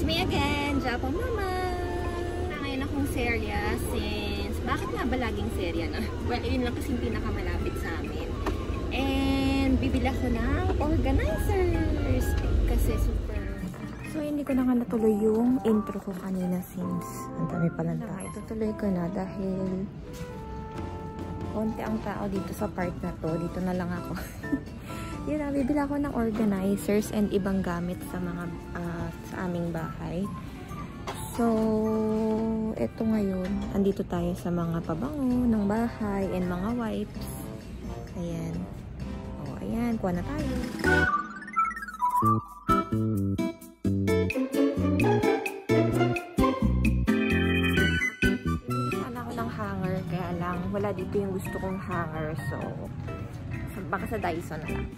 It's me again, Japo Mama! Ngayon akong serya since, bakit nga ba laging serya na? Well, yun lang kasi pinakamalapit sa amin. And, bibili ako ng organizers! Kasi super... So, hindi ko na nga natuloy yung intro ko kanina since ang dami pala na. Itutuloy ko na dahil konti ang tao dito sa part na to. Dito na lang ako. Yun na, bibili ako ng organizers and ibang gamit sa mga sa aming bahay. So, eto ngayon, andito tayo sa mga pabango ng bahay and mga wipes. Ayan. O, ayan, kuha na tayo. Sana ako ng hanger, kaya lang wala dito yung gusto kong hanger. So, baka sa Dyson na lang.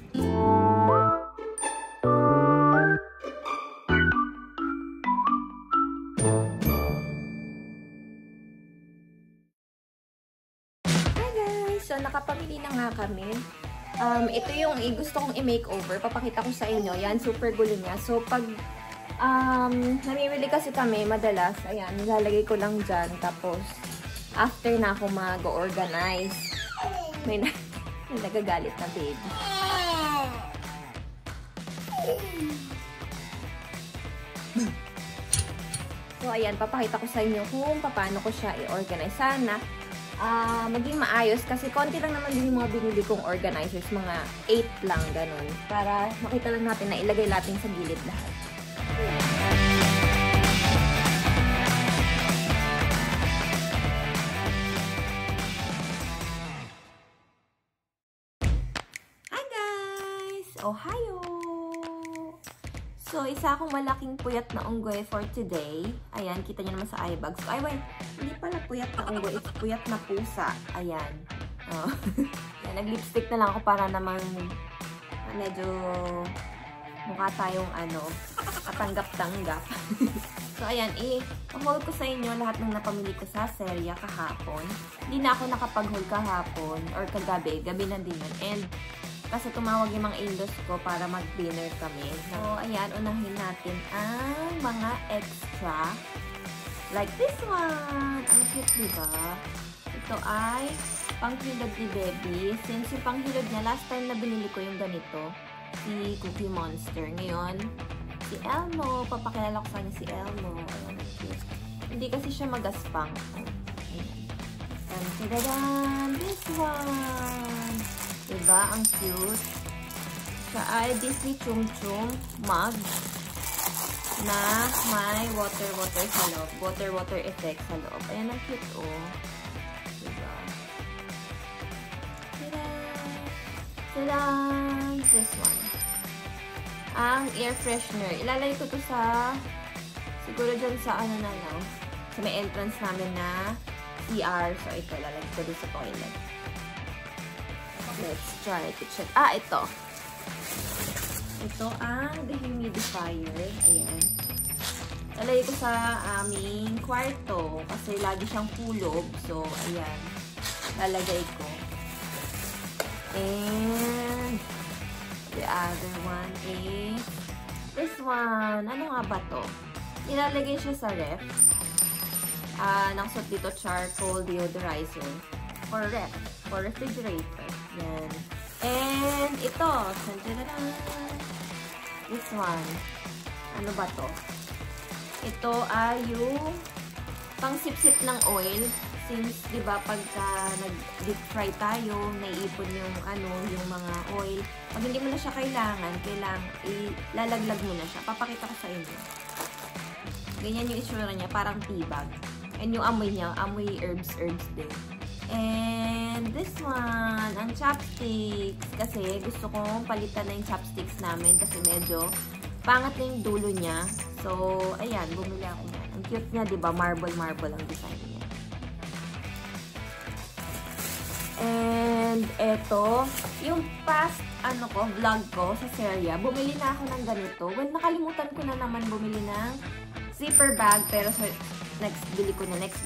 So, nakapamili na nga kami. Ito yung gusto kong i-makeover. Papakita ko sa inyo. Yan, super gulo niya. So, pag namimili kasi kami, madalas, ayan, nilalagay ko lang dyan. Tapos, after na ako mag-organize, may nagagalit na baby. So, ayan, papakita ko sa inyo kung paano ko siya i-organize. Sana, maging maayos kasi konti lang naman din yung mga binili kong organizers, mga 8 lang, ganun. Para makita lang natin na ilagay natin sa gilid lahat. Hi guys! Ohayo! So, isa akong malaking puyat na unggoy for today. Ayan, kita nyo naman sa eye bags. Ay, wait. Hindi pala puyat na unggoy. It's puyat na pusa. Ayan. Oh. Nag-lipstick na lang ako para naman medyo mukha tayong katanggap-tanggap. So, ayan. I-haul ko sa inyo lahat ng napamili ko sa serya kahapon. Hindi na ako nakapag-haul kahapon or kagabi. Gabi na din yun. And, kasi tumawag yung mga in-laws ko para mag-dinner kami. So, ayan, unahin natin ang mga extra. Like this one! Ang cute, diba? Ito ay panghilod ni Baby. Since yung panghilod niya, last time na binili ko yung ganito, si Cookie Monster. Ngayon, si Elmo. Papakilala ko sa kanya si Elmo. Ayan, hindi kasi siya magaspang. Ayan. This one! Diba? Ang cute. Siya ay Disney Chum Chum mug na may water sa loob. Water effect sa loob. Ayan, ang cute, oh. Diba? Tadaan! This one. Ang air freshener. Ilalagay ko to sa siguro dyan sa na lang. Sa may entrance namin na CR. So, ito. Ilalagay ko doon sa toilet. Let's try to check. Ito. Ito ang dehumidifier. Ayan. Lalagay ko sa aming kwarto kasi lagi siyang kulob. So, ayan. Lalagay ko. And the other one is this one. Ano nga ba to? Ilalagay siya sa ref. Nakasuot dito charcoal deodorizer. For ref. For refrigerator. Yan. And ito. This one. Ano ba to? Ito ay yung pang-sip-sip ng oil. Since, di ba, pagka nag-deep fry tayo, naiipon yung yung mga oil. Pag hindi mo na siya kailangan ilalaglag mo na siya. Papakita ko sa inyo. Ganyan yung itsura niya. Parang tea bag. And yung amoy niya, amoy herbs din. And this one, ang chopsticks. Kasi gusto kong palitan na yung chopsticks namin kasi medyo pangat na yung dulo niya. So, ayan, bumili ako yan. Ang cute niya, diba? Marble ang design niya. And eto, yung past vlog ko sa serya, bumili na ako ng ganito. Well, nakalimutan ko na naman bumili ng zipper bag, pero next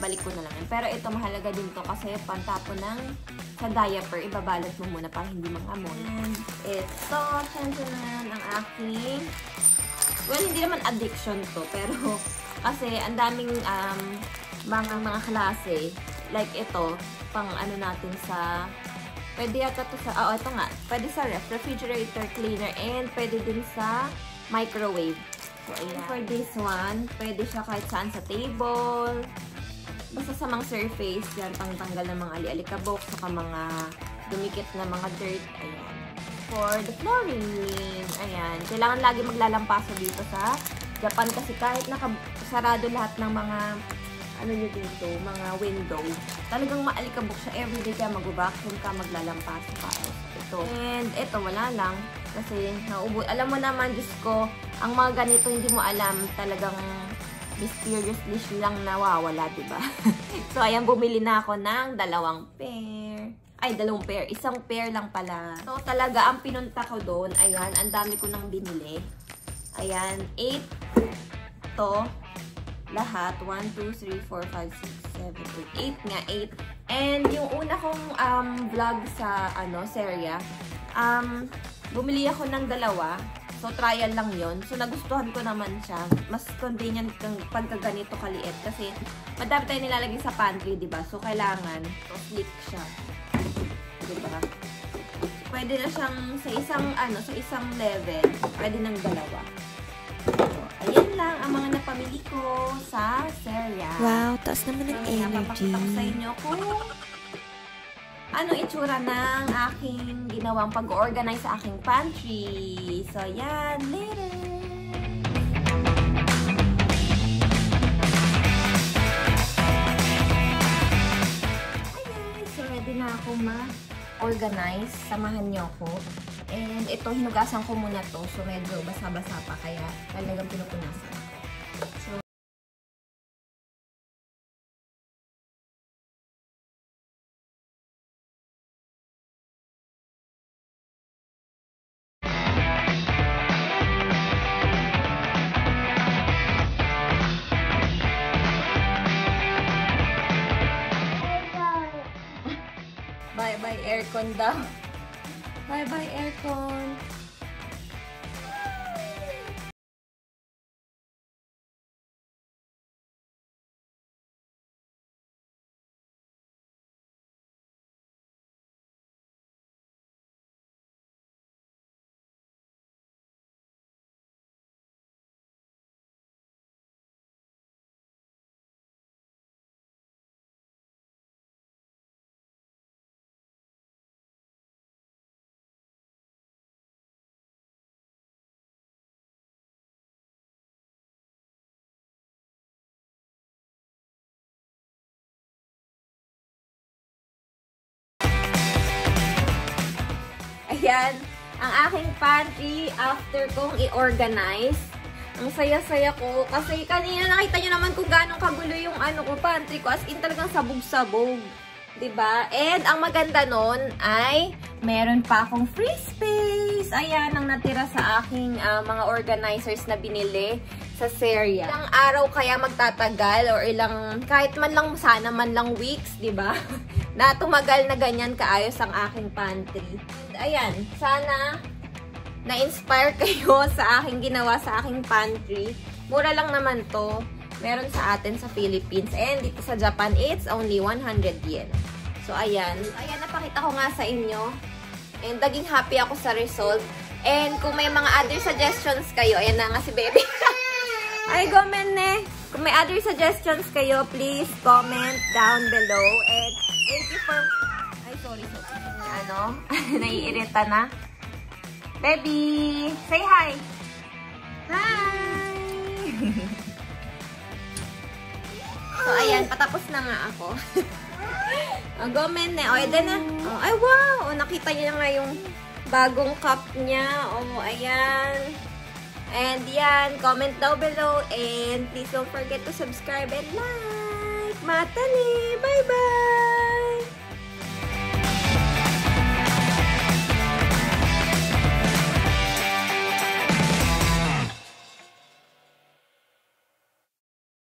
balik ko na lang. Pero ito mahalaga din to kasi pantapon ng sa diaper, ibabalot mo muna para hindi mangamon. And ito, tantyanan ang aking Well, hindi naman addiction to, pero kasi ang daming mga klase. Like ito, pang ano natin sa, pwede yata to sa, ito nga, pwede sa refrigerator cleaner and pwede din sa microwave. So, ayan. For this one, pwede siya kahit saan sa table, basta sa mga surface, yan, pangtanggal ng mga ali-alikabok, saka mga dumikit na mga dirt, ayan. For the flooring, ayan, kailangan lagi maglalampaso dito sa Japan kasi kahit nakasarado lahat ng mga ano nyo dito, mga window, talagang maalikabok siya everyday kaya mag-vacuum ka, maglalampaso ka. Ito. And ito, wala lang. Kasi naubo. Alam mo naman, Diyos ko, ang mga ganito hindi mo alam, talagang mysteriously lang nawawala, diba? So, ayan, bumili na ako ng 2 pair. Ay, 2 pair. 1 pair lang pala. So, talaga, ang pinunta ko doon, ayan, ang dami ko nang binili. Ayan, 8 to. Lahat. 1, 2, 3, 4, 5, 6, 7, 8. 8 nga, 8. And yung una kong vlog sa, Seria, bumili ako ng 2. So, trial lang yon. So, nagustuhan ko naman siya. Mas convenient pagka ganito kaliit. Kasi, madami tayo nilalagay sa pantry, diba? So, kailangan, sleek siya. Diba? Pwede na siyang, sa isang level, pwede ng 2. So, ayan lang ang mga napamili ko sa Seria. Wow, taas naman ng energy. Papakita ko sa inyo kung ano itsura ng aking ginawang pag-organize sa aking pantry. So, yan. Later! Ayan. So, ready na ako ma-organize. Samahan niyo ako. And ito, hinugasan ko muna to. So, medyo basa-basa pa. Kaya talagang pinupunasan. So, bye-bye aircon daw. Bye-bye aircon. Ayan, ang aking pantry after kong i-organize. Ang saya-saya ko. Kasi kanina nakita nyo naman kung gano'ng kagulo yung pantry ko. As in talagang sabog-sabog. Diba? And ang maganda nun ay meron pa akong free space. Ayan, ang natira sa aking mga organizers na binili sa Seria. Ilang araw kaya magtatagal or kahit man lang sana man lang weeks, diba? Na tumagal na ganyan kaayos ang aking pantry. Ayan, sana na-inspire kayo sa aking ginawa sa aking pantry. Mura lang naman to. Meron sa atin sa Philippines. And dito sa Japan, it's only 100 yen. So, ayan. Ayan, napakita ko nga sa inyo. And naging happy ako sa result. And kung may mga other suggestions kayo, ayan na nga si baby. Ay, gomen ne. Kung may other suggestions kayo, please comment down below. And thank you for... Ay, sorry. Naiirita na. Baby, say hi. Hi! So, ayan. Patapos na nga ako. Gomen ne. O, eden na. Oh, ay, wow! O, nakita niyo na nga yung bagong cup niya. O, ayan. And yan, comment down below. And please don't forget to subscribe and like. Matane! Bye-bye!